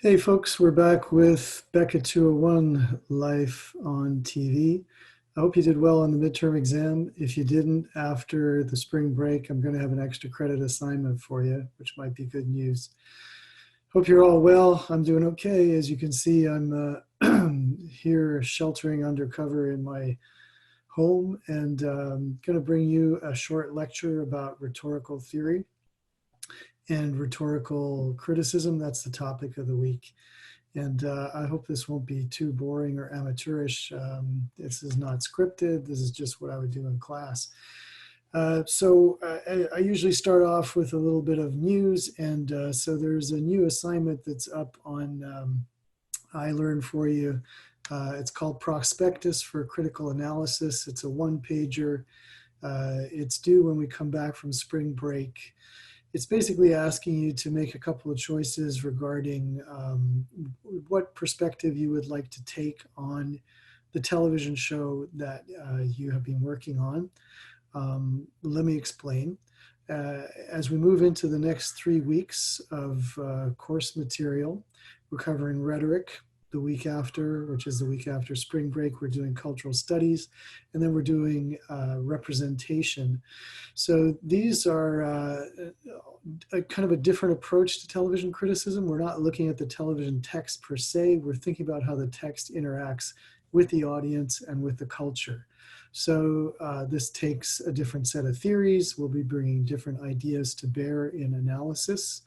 Hey folks, we're back with Becca 201 Life on TV. I hope you did well on the midterm exam. If you didn't, after the spring break, I'm going to have an extra credit assignment for you, which might be good news. Hope you're all well. I'm doing okay. As you can see, I'm here sheltering under cover in my home and going to bring you a short lecture about rhetorical theory and rhetorical criticism. That's the topic of the week. And I hope this won't be too boring or amateurish. This is not scripted. This is just what I would do in class. I usually start off with a little bit of news. And so there's a new assignment that's up on iLearn4U. It's called Prospectus for Critical Analysis. It's a one-pager. It's due when we come back from spring break. It's basically asking you to make a couple of choices regarding what perspective you would like to take on the television show that you have been working on. Let me explain. As we move into the next 3 weeks of course material, we're covering rhetoric. The week after, which is the week after spring break, we're doing cultural studies, and then we're doing representation. So these are a kind of a different approach to television criticism. We're not looking at the television text per se. We're thinking about how the text interacts with the audience and with the culture. So this takes a different set of theories. We'll be bringing different ideas to bear in analysis.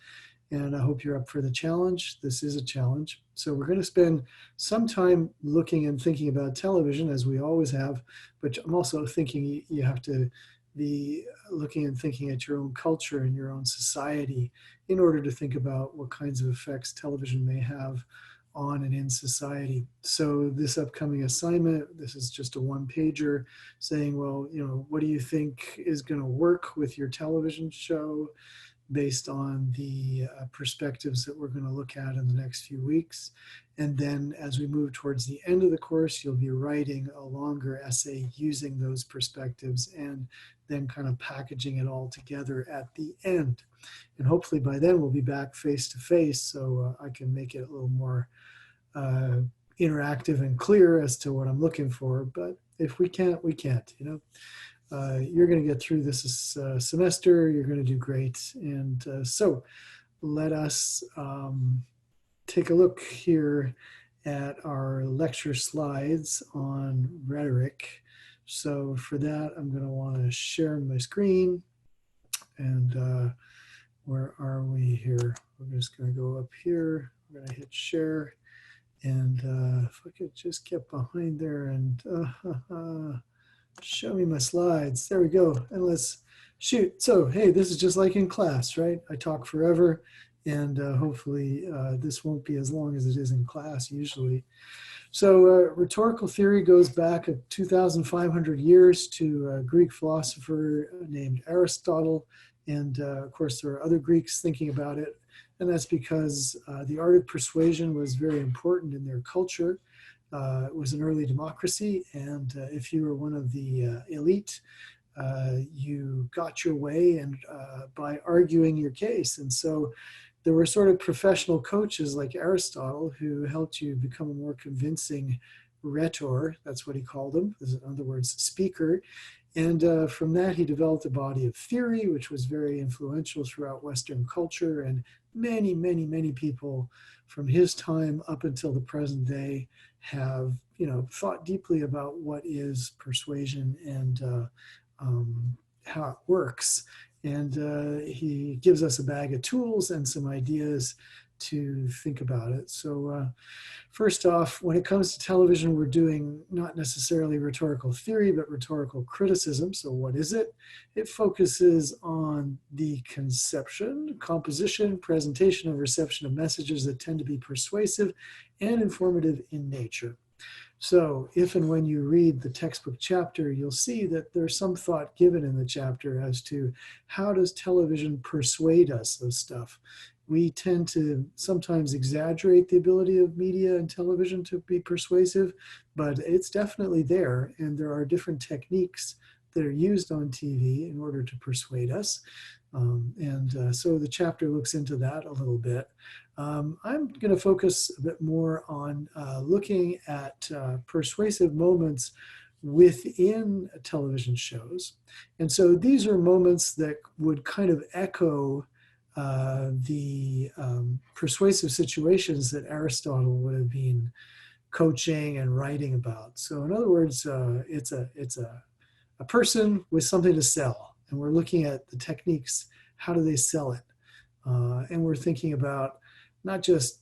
And I hope you're up for the challenge. This is a challenge. So we're going to spend some time looking and thinking about television, as we always have, but I'm also thinking you have to be looking and thinking at your own culture and your own society in order to think about what kinds of effects television may have on and in society. So this upcoming assignment, this is just a one-pager saying, well, what do you think is going to work with your television show based on the perspectives that we're going to look at in the next few weeks. And then as we move towards the end of the course, you'll be writing a longer essay using those perspectives and then kind of packaging it all together at the end. And hopefully by then we'll be back face to face, so I can make it a little more interactive and clear as to what I'm looking for. But if we can't, we can't, you're going to get through this semester. You're going to do great. And so let us take a look here at our lecture slides on rhetoric. So for that, I'm going to want to share my screen. And where are we here? We're just going to go up here. We're going to hit share. And if I could just get behind there and show me my slides. There we go. And let's shoot. So, hey, this is just like in class, right? I talk forever, and hopefully this won't be as long as it is in class usually. So rhetorical theory goes back 2,500 years to a Greek philosopher named Aristotle. And of course, there are other Greeks thinking about it. And that's because the art of persuasion was very important in their culture. It was an early democracy, and if you were one of the elite, you got your way and by arguing your case. And so there were sort of professional coaches like Aristotle who helped you become a more convincing rhetor. That's what he called him, in other words, speaker. And from that, he developed a body of theory, which was very influential throughout Western culture. And many, many, many people from his time up until the present day have, thought deeply about what is persuasion and how it works. And he gives us a bag of tools and some ideas to think about it. So first off, when it comes to television, we're doing not necessarily rhetorical theory, but rhetorical criticism. So what is it? It focuses on the conception, composition, presentation, and reception of messages that tend to be persuasive and informative in nature. So if and when you read the textbook chapter, you'll see that there's some thought given in the chapter as to how does television persuade us of stuff. We tend to sometimes exaggerate the ability of media and television to be persuasive, but it's definitely there. And there are different techniques that are used on TV in order to persuade us. So the chapter looks into that a little bit. I'm going to focus a bit more on looking at persuasive moments within television shows. And so these are moments that would kind of echo the persuasive situations that Aristotle would have been coaching and writing about. So in other words, it's a person with something to sell, and we're looking at the techniques. How do they sell it? And we're thinking about not just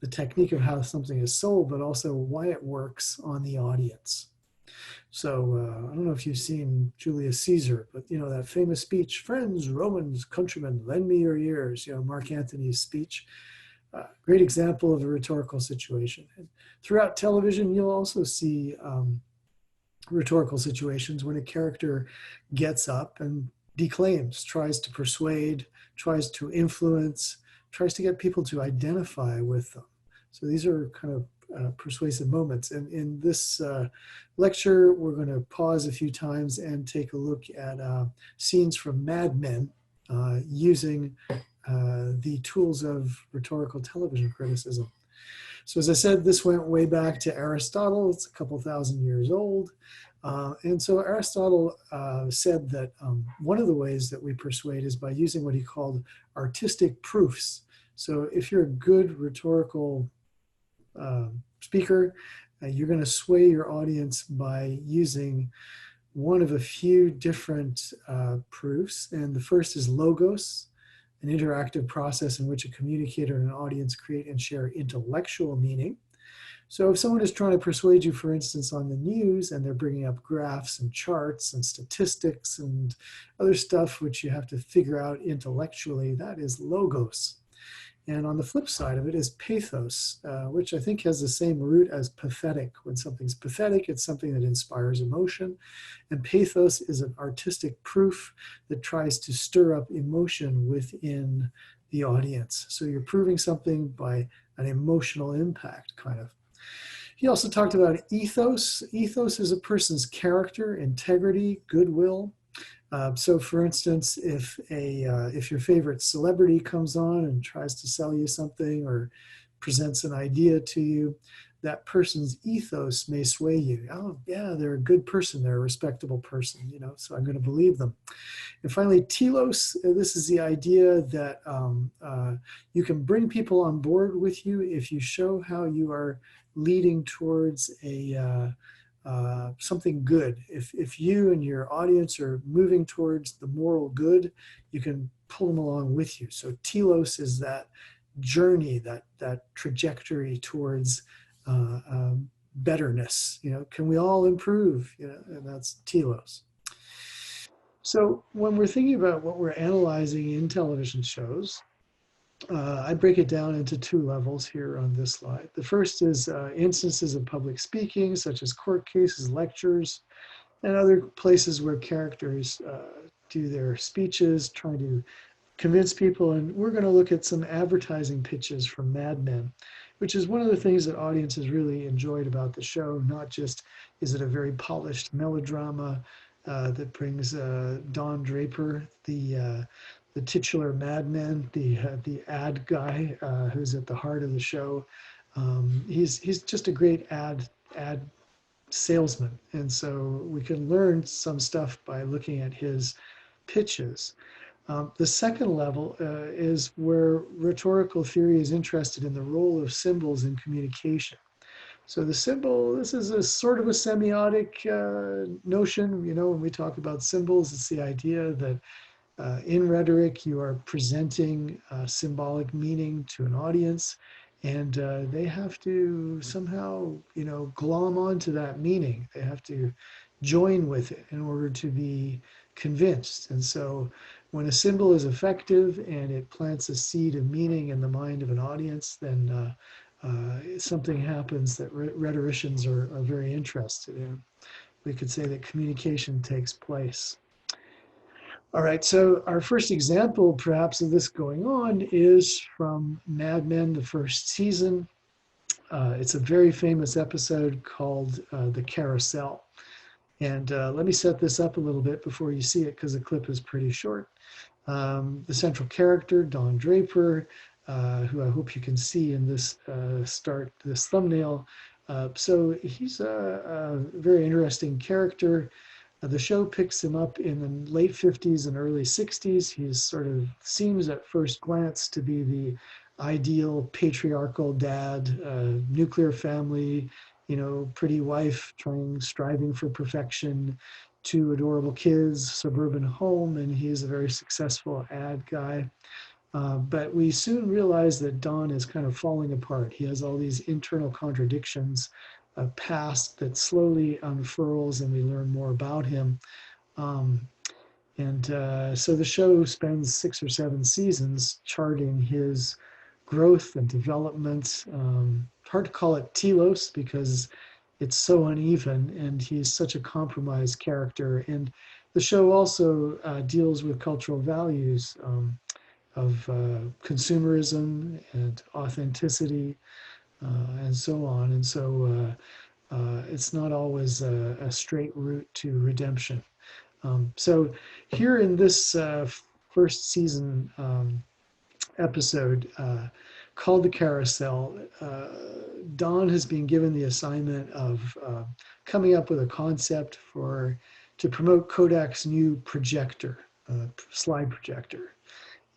the technique of how something is sold, but also why it works on the audience. So I don't know if you've seen Julius Caesar, but that famous speech, "Friends, Romans, countrymen, lend me your ears," Mark Antony's speech. Great example of a rhetorical situation. And throughout television, you'll also see rhetorical situations when a character gets up and declaims, tries to persuade, tries to influence, tries to get people to identify with them. So these are kind of persuasive moments. And in this lecture, we're going to pause a few times and take a look at scenes from Mad Men using the tools of rhetorical television criticism. So as I said, this went way back to Aristotle. It's a couple thousand years old. And so Aristotle said that one of the ways that we persuade is by using what he called artistic proofs. So if you're a good rhetorical speaker, you're going to sway your audience by using one of a few different proofs. And the first is logos, an interactive process in which a communicator and an audience create and share intellectual meaning. So if someone is trying to persuade you, for instance, on the news, and they're bringing up graphs and charts and statistics and other stuff which you have to figure out intellectually, that is logos. And on the flip side of it is pathos, which I think has the same root as pathetic. When something's pathetic, it's something that inspires emotion. And pathos is an artistic proof that tries to stir up emotion within the audience. So you're proving something by an emotional impact, kind of. He also talked about ethos. Ethos is a person's character, integrity, goodwill. So for instance, if your favorite celebrity comes on and tries to sell you something or presents an idea to you, that person's ethos may sway you. Oh yeah, they're a good person, they're a respectable person, so I'm going to believe them. And finally, telos, this is the idea that you can bring people on board with you if you show how you are leading towards something good. If you and your audience are moving towards the moral good, you can pull them along with you. So telos is that journey, that trajectory towards betterness. Can we all improve? And that's telos. So when we're thinking about what we're analyzing in television shows, I break it down into two levels here on this slide. The first is instances of public speaking, such as court cases, lectures, and other places where characters do their speeches, trying to convince people. And we're going to look at some advertising pitches from Mad Men, which is one of the things that audiences really enjoyed about the show. Not just is it a very polished melodrama that brings Don Draper, the titular Mad Men, the ad guy who's at the heart of the show. He's just a great ad salesman, and so we can learn some stuff by looking at his pitches. The second level is where rhetorical theory is interested in the role of symbols in communication. So the symbol, this is a sort of a semiotic notion. When we talk about symbols, it's the idea that in rhetoric, you are presenting symbolic meaning to an audience, and they have to somehow, glom onto that meaning. They have to join with it in order to be convinced. And so when a symbol is effective and it plants a seed of meaning in the mind of an audience, then something happens that rhetoricians are very interested in. We could say that communication takes place. All right, so our first example, perhaps, of this going on is from Mad Men, the first season. It's a very famous episode called The Carousel. And let me set this up a little bit before you see it because the clip is pretty short. The central character, Don Draper, who I hope you can see in this this thumbnail. So he's a very interesting character. The show picks him up in the late 50s and early 60s. He sort of seems at first glance to be the ideal patriarchal dad, nuclear family, pretty wife, striving for perfection, two adorable kids, suburban home, and he's a very successful ad guy. But we soon realize that Don is kind of falling apart. He has all these internal contradictions, a past that slowly unfurls, and we learn more about him. Um, and so the show spends 6 or 7 seasons charting his growth and development. Hard to call it telos because it's so uneven, and he's such a compromised character. And the show also deals with cultural values of consumerism and authenticity and so on. And so it's not always a straight route to redemption. So here in this first season episode called The Carousel, Don has been given the assignment of coming up with a concept to promote Kodak's new projector, slide projector.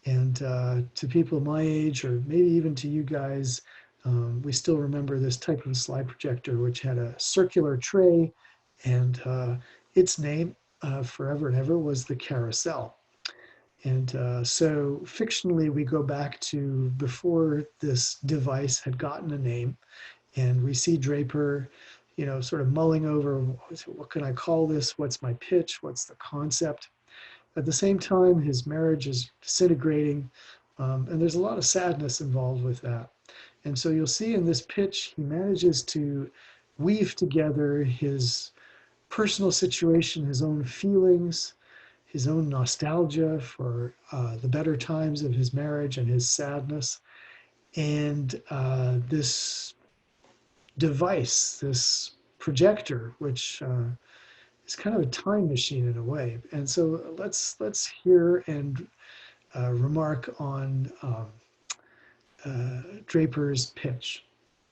And to people my age, or maybe even to you guys, we still remember this type of slide projector, which had a circular tray, and its name forever and ever was the Carousel. And so fictionally, we go back to before this device had gotten a name, and we see Draper, sort of mulling over what can I call this? What's my pitch? What's the concept? At the same time, his marriage is disintegrating, and there's a lot of sadness involved with that. And so you'll see in this pitch, he manages to weave together his personal situation, his own feelings, his own nostalgia for the better times of his marriage and his sadness, and this device, this projector, which is kind of a time machine in a way. And so let's hear and remark on Draper's pitch.